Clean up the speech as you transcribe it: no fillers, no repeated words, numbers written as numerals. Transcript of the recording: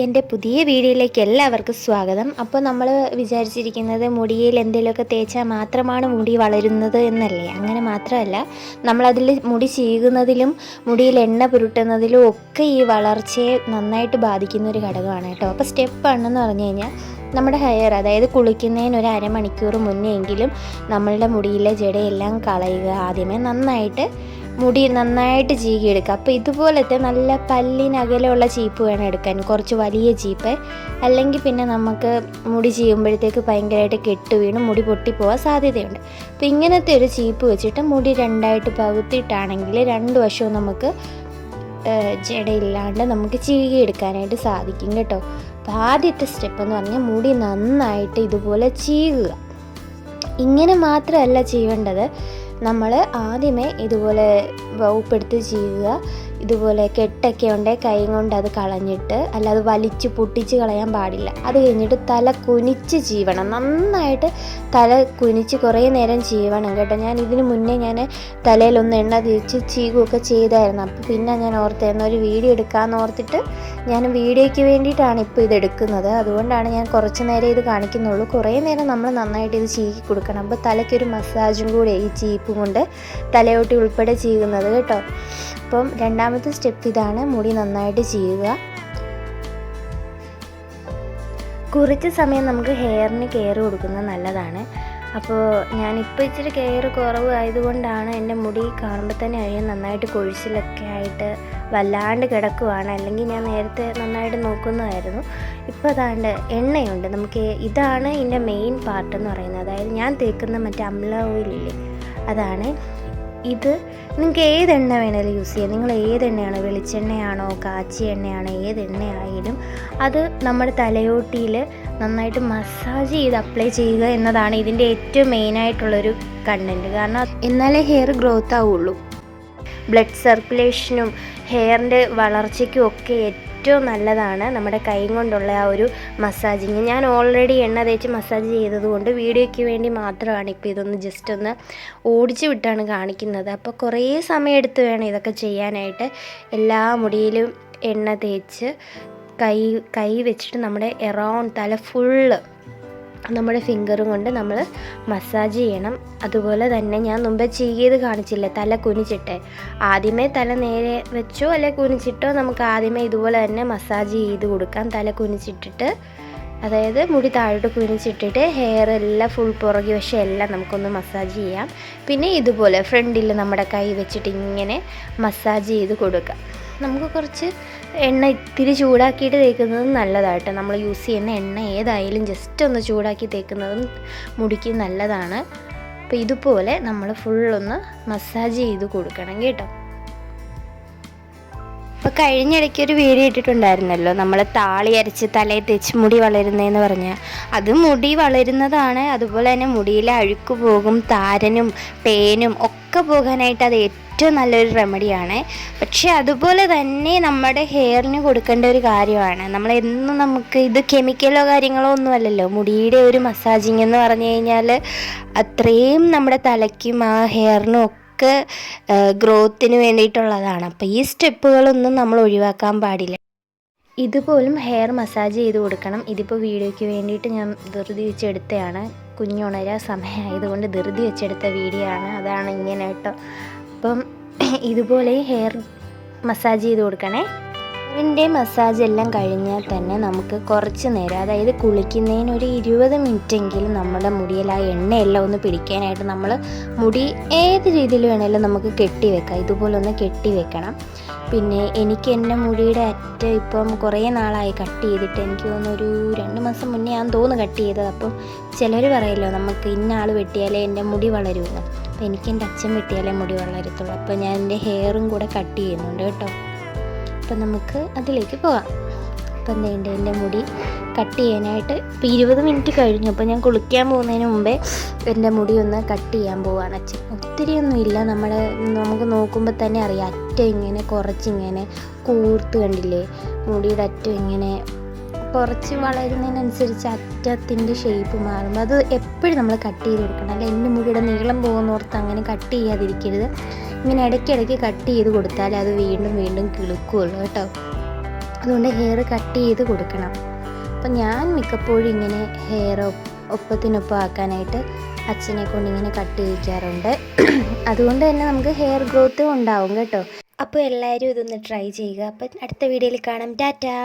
എൻ്റെ പുതിയ വീഡിയോയിലേക്ക് എല്ലാവർക്കും സ്വാഗതം. അപ്പോൾ നമ്മൾ വിചാരിച്ചിരിക്കുന്നത് മുടിയിൽ എന്തെങ്കിലുമൊക്കെ തേച്ചാൽ മാത്രമാണ് മുടി വളരുന്നത് എന്നല്ലേ. അങ്ങനെ മാത്രമല്ല, നമ്മളതിൽ മുടി ചീകുന്നതിലും മുടിയിൽ എണ്ണ പുരട്ടുന്നതിലും ഒക്കെ ഈ വളർച്ചയെ നന്നായിട്ട് ബാധിക്കുന്ന ഒരു ഘടകമാണ് കേട്ടോ. അപ്പോൾ സ്റ്റെപ്പ് 1 എന്ന് പറഞ്ഞു കഴിഞ്ഞാൽ നമ്മുടെ ഹെയർ, അതായത് കുളിക്കുന്നതിന് ഒരു അരമണിക്കൂർ മുന്നേ എങ്കിലും നമ്മളുടെ മുടിയിലെ ജടയെല്ലാം കളയുക. ആദ്യമേ മുടി നന്നായിട്ട് ചീകിയെടുക്കുക. അപ്പോൾ ഇതുപോലത്തെ നല്ല പല്ലിനകലെയുള്ള ചീപ്പ് വേണം എടുക്കാൻ, കുറച്ച് വലിയ ചീപ്പ്. അല്ലെങ്കിൽ പിന്നെ നമുക്ക് മുടി ചീകുമ്പോഴത്തേക്ക് ഭയങ്കരമായിട്ട് കെട്ട് വീണ് മുടി പൊട്ടിപ്പോവാൻ സാധ്യതയുണ്ട്. അപ്പോൾ ഇങ്ങനത്തെ ഒരു ചീപ്പ് വെച്ചിട്ട് മുടി രണ്ടായിട്ട് പകുത്തിയിട്ടാണെങ്കിൽ 2 വശവും നമുക്ക് ജടയില്ലാണ്ട് നമുക്ക് ചീകിയെടുക്കാനായിട്ട് സാധിക്കും കേട്ടോ. അപ്പോൾ ആദ്യത്തെ സ്റ്റെപ്പ് എന്ന് പറഞ്ഞാൽ മുടി നന്നായിട്ട് ഇതുപോലെ ചീകുക. ഇങ്ങനെ മാത്രമല്ല ചെയ്യേണ്ടത്, നമ്മൾ ആദ്യമേ ഇതുപോലെ വകുപ്പെടുത്ത് ചെയ്യുക. ഇതുപോലെ കെട്ടൊക്കെ ഉണ്ടെങ്കിൽ കൈ കൊണ്ട് അത് കളഞ്ഞിട്ട്, അല്ലാതെ വലിച്ച് പൊട്ടിച്ച് കളയാൻ പാടില്ല. അത് കഴിഞ്ഞിട്ട് തല കുനിച്ച് ചീവണം, നന്നായിട്ട് തല കുനിച്ച് കുറേ നേരം ചീവണം കേട്ടോ. ഇതിന് മുന്നേ തലയിലൊന്ന് എണ്ണ തേച്ച് ചീകുമൊക്കെ ചെയ്തായിരുന്നു. അപ്പോൾ പിന്നെ ഞാൻ ഓർത്തായിരുന്നു ഒരു വീഡിയോ എടുക്കാമെന്ന് ഓർത്തിട്ട് ഞാൻ വീഡിയോയ്ക്ക് വേണ്ടിയിട്ടാണ് ഇപ്പോൾ ഇതെടുക്കുന്നത്. അതുകൊണ്ടാണ് ഞാൻ കുറച്ച് നേരം ഇത് കാണിക്കുന്നുള്ളൂ. കുറേ നേരം നമ്മൾ നന്നായിട്ട് ഇത് ചീകി കൊടുക്കണം. അപ്പോൾ തലയ്ക്കൊരു മസാജും കൂടെ ഈ ചീപ്പ് കൊണ്ട് തലയോട്ടി ഉൾപ്പെടെ ചീകുന്നത് കേട്ടോ. അപ്പം രണ്ടാമത്തെ സ്റ്റെപ്പ് ഇതാണ്, മുടി നന്നായിട്ട് ചീകുക. കുറച്ച് സമയം നമുക്ക് ഹെയറിന് കെയർ കൊടുക്കുന്നത് നല്ലതാണ്. അപ്പോൾ ഞാനിപ്പോൾ ഇച്ചിരി കെയർ കുറവ് ആയതുകൊണ്ടാണ് എൻ്റെ മുടി കാണുമ്പോൾ തന്നെ അറിയാൻ നന്നായിട്ട് കൊഴിച്ചിലൊക്കെ ആയിട്ട് വല്ലാണ്ട് കിടക്കുവാണ്. അല്ലെങ്കിൽ ഞാൻ നേരത്തെ നന്നായിട്ട് നോക്കുന്നതായിരുന്നു. ഇപ്പോൾ അതാണ്ട് എണ്ണയുണ്ട്. ഇതാണ് ഇതിൻ്റെ മെയിൻ പാർട്ട് എന്ന് പറയുന്നത്. അതായത് ഞാൻ തേക്കുന്ന മറ്റേ അംല ഓയിലില്ലേ, അതാണ് ഇത്. നിങ്ങൾക്ക് ഏത് എണ്ണ വേണേലും യൂസ് ചെയ്യാം. നിങ്ങൾ ഏത് എണ്ണയാണോ, വെളിച്ചെണ്ണയാണോ കാച്ചിയ എണ്ണയാണോ, ഏത് എണ്ണയായാലും അത് നമ്മുടെ തലയോട്ടിയിൽ നന്നായിട്ട് മസാജ് ചെയ്ത് അപ്ലൈ ചെയ്യുക എന്നതാണ് ഇതിൻ്റെ ഏറ്റവും മെയിനായിട്ടുള്ളൊരു കണ്ടൻറ്റ്. കാരണം എന്നാലേ ഹെയർ ഗ്രോത്ത് ആവുള്ളൂ. ബ്ലഡ് സർക്കുലേഷനും ഹെയറിൻ്റെ വളർച്ചയ്ക്കും ഒക്കെ ഏറ്റവും നല്ലതാണ് നമ്മുടെ കൈ കൊണ്ടുള്ള ആ ഒരു മസാജിങ്. ഞാൻ ഓൾറെഡി എണ്ണ തേച്ച് മസാജ് ചെയ്തതുകൊണ്ട് വീഡിയോയ്ക്ക് വേണ്ടി മാത്രമാണ് ഇപ്പോൾ ഇതൊന്ന് ജസ്റ്റ് ഒന്ന് ഓടിച്ച് വിട്ടാണ് കാണിക്കുന്നത്. അപ്പോൾ കുറേ സമയം എടുത്ത് വേണം ഇതൊക്കെ ചെയ്യാനായിട്ട്. എല്ലാ മുടിയിലും എണ്ണ തേച്ച് കൈ വെച്ചിട്ട് നമ്മുടെ എറൗണ്ട് തല ഫുള്ള് നമ്മുടെ ഫിംഗറും കൊണ്ട് നമ്മൾ മസാജ് ചെയ്യണം. അതുപോലെ തന്നെ ഞാൻ മുമ്പേ ചെയ്ത് കാണിച്ചില്ലേ, തല കുനിച്ചിട്ട്. ആദ്യമേ തല നേരെ വെച്ചോ അല്ലെ കുനിച്ചിട്ടോ നമുക്ക് ആദ്യമേ ഇതുപോലെ തന്നെ മസാജ് ചെയ്ത് കൊടുക്കാം. തല കുനിച്ചിട്ടിട്ട്, അതായത് മുടി താഴോട്ട് കുനിച്ചിട്ടിട്ട് ഹെയർ എല്ലാം ഫുൾ പുറകെ വശം എല്ലാം നമുക്കൊന്ന് മസാജ് ചെയ്യാം. പിന്നെ ഇതുപോലെ ഫ്രണ്ടിൽ നമ്മുടെ കൈ വെച്ചിട്ട് ഇങ്ങനെ മസാജ് ചെയ്ത് കൊടുക്കാം. നമുക്ക് കുറച്ച് എണ്ണ ഇത്തിരി ചൂടാക്കിയിട്ട് തേക്കുന്നതും നല്ലതായിട്ട്. നമ്മൾ യൂസ് ചെയ്യുന്ന എണ്ണ ഏതായാലും ജസ്റ്റ് ഒന്ന് ചൂടാക്കി തേക്കുന്നതും മുടിക്ക് നല്ലതാണ്. അപ്പോൾ ഇതുപോലെ നമ്മൾ ഫുള്ളൊന്ന് മസാജ് ചെയ്ത് കൊടുക്കണം കേട്ടോ. അപ്പോൾ കഴിഞ്ഞിടയ്ക്ക് ഒരു വീഡിയോ ഇട്ടിട്ടുണ്ടായിരുന്നല്ലോ, നമ്മൾ താളി അരച്ച് തലയിൽ തേച്ച് മുടി വളരുന്നതെന്ന് പറഞ്ഞാൽ. അത് മുടി വളരുന്നതാണ്. അതുപോലെ തന്നെ മുടിയിലെ അഴുക്ക് പോകും, താരനും പേനും ഒക്കെ പോകാനായിട്ട് അത് ഏറ്റവും നല്ലൊരു റെമഡിയാണ്. പക്ഷേ അതുപോലെ തന്നെ നമ്മുടെ ഹെയറിന് കൊടുക്കേണ്ട ഒരു കാര്യമാണ്. നമുക്ക് ഇത് കെമിക്കലോ കാര്യങ്ങളോ ഒന്നും അല്ലല്ലോ. മുടിയുടെ ഒരു മസാജിങ് എന്ന് പറഞ്ഞു കഴിഞ്ഞാൽ അത്രയും നമ്മുടെ തലയ്ക്കും ആ ഹെയറിനും ഒക്കെ ഗ്രോത്തിന് വേണ്ടിയിട്ടുള്ളതാണ്. അപ്പോൾ ഈ സ്റ്റെപ്പുകളൊന്നും നമ്മൾ ഒഴിവാക്കാൻ പാടില്ല. ഇതുപോലും ഹെയർ മസാജ് ചെയ്ത് കൊടുക്കണം. ഇതിപ്പോൾ വീഡിയോയ്ക്ക് വേണ്ടിയിട്ട് ഞാൻ ധൃതി വെച്ചെടുത്തതാണ്. കുഞ്ഞുണരാ സമയമായതുകൊണ്ട് ധൃതി വെച്ചെടുത്ത വീഡിയോ ആണ്. അതാണ് ഇങ്ങനെ കേട്ടോ. അപ്പം ഇതുപോലെ ഹെയർ മസാജ് ചെയ്ത് കൊടുക്കണേ. ഇതിൻ്റെ മസാജ് എല്ലാം കഴിഞ്ഞാൽ തന്നെ നമുക്ക് കുറച്ച് നേരം, അതായത് കുളിക്കുന്നതിന് ഒരു 20 മിനിറ്റെങ്കിലും നമ്മുടെ മുടിയിൽ ആ എണ്ണയെല്ലാം ഒന്ന് പിടിക്കാനായിട്ട് നമ്മൾ മുടി ഏത് രീതിയിൽ വേണമെങ്കിലും നമുക്ക് കെട്ടി വെക്കാം. ഇതുപോലെ ഒന്ന് കെട്ടി വെക്കണം. പിന്നെ എനിക്ക് എൻ്റെ മുടിയുടെ അറ്റം ഇപ്പം കുറേ നാളായി കട്ട് ചെയ്തിട്ട്. എനിക്ക് തോന്നുന്നു ഒരു 2 മാസം മുന്നേ ഞാൻ കട്ട് ചെയ്തത്. അപ്പം ചിലർ പറയല്ലോ നമുക്ക് ഇന്ന ആൾ വെട്ടിയാലേ എൻ്റെ മുടി വളരുമെന്ന്. അപ്പോൾ എനിക്ക് എൻ്റെ അച്ഛൻ വെട്ടിയാലേ മുടി വളരത്തുള്ളൂ. അപ്പോൾ ഞാൻ എൻ്റെ ഹെയറും കൂടെ കട്ട് ചെയ്യുന്നുണ്ട് കേട്ടോ. അപ്പം നമുക്ക് അതിലേക്ക് പോകാം. അപ്പം എൻ്റെ മുടി കട്ട് ചെയ്യാനായിട്ട് ഇപ്പോൾ 20 മിനിറ്റ് കഴിഞ്ഞു. അപ്പോൾ ഞാൻ കുളിക്കാൻ പോകുന്നതിന് മുമ്പേ എൻ്റെ മുടി ഒന്ന് കട്ട് ചെയ്യാൻ പോവുകയാണ് അച്ഛൻ. ഒത്തിരിയൊന്നുമില്ല, നമുക്ക് നോക്കുമ്പോൾ തന്നെ അറിയാം അറ്റം ഇങ്ങനെ കുറച്ചിങ്ങനെ കൂർത്ത് കണ്ടില്ലേ. മുടിയുടെ അറ്റം ഇങ്ങനെ കുറച്ച് വളരുന്നതിനനുസരിച്ച് അറ്റത്തിൻ്റെ ഷേപ്പ് മാറുമ്പോൾ അത് എപ്പോഴും നമ്മൾ കട്ട് ചെയ്ത് കൊടുക്കണം. അല്ല എൻ്റെ മുടിയുടെ നീളം പോകുന്നോർത്ത് അങ്ങനെ കട്ട് ചെയ്യാതിരിക്കരുത്. ഇങ്ങനെ ഇടയ്ക്കിടയ്ക്ക് കട്ട് ചെയ്ത് കൊടുത്താൽ അത് വീണ്ടും വീണ്ടും കിളുക്കുള്ളൂ കേട്ടോ. അതുകൊണ്ട് ഹെയർ കട്ട് ചെയ്ത് കൊടുക്കണം. അപ്പം ഞാൻ മിക്കപ്പോഴും ഇങ്ങനെ ഹെയർ ഒപ്പത്തിനൊപ്പം ആക്കാനായിട്ട് അച്ഛനെ കൊണ്ട് ഇങ്ങനെ കട്ട് ചെയ്യിക്കാറുണ്ട്. അതുകൊണ്ട് തന്നെ നമുക്ക് ഹെയർ ഗ്രോത്തും ഉണ്ടാവും കേട്ടോ. അപ്പോൾ എല്ലാവരും ഇതൊന്ന് ട്രൈ ചെയ്യുക. അപ്പം അടുത്ത വീഡിയോയിൽ കാണാം. ടാറ്റാ.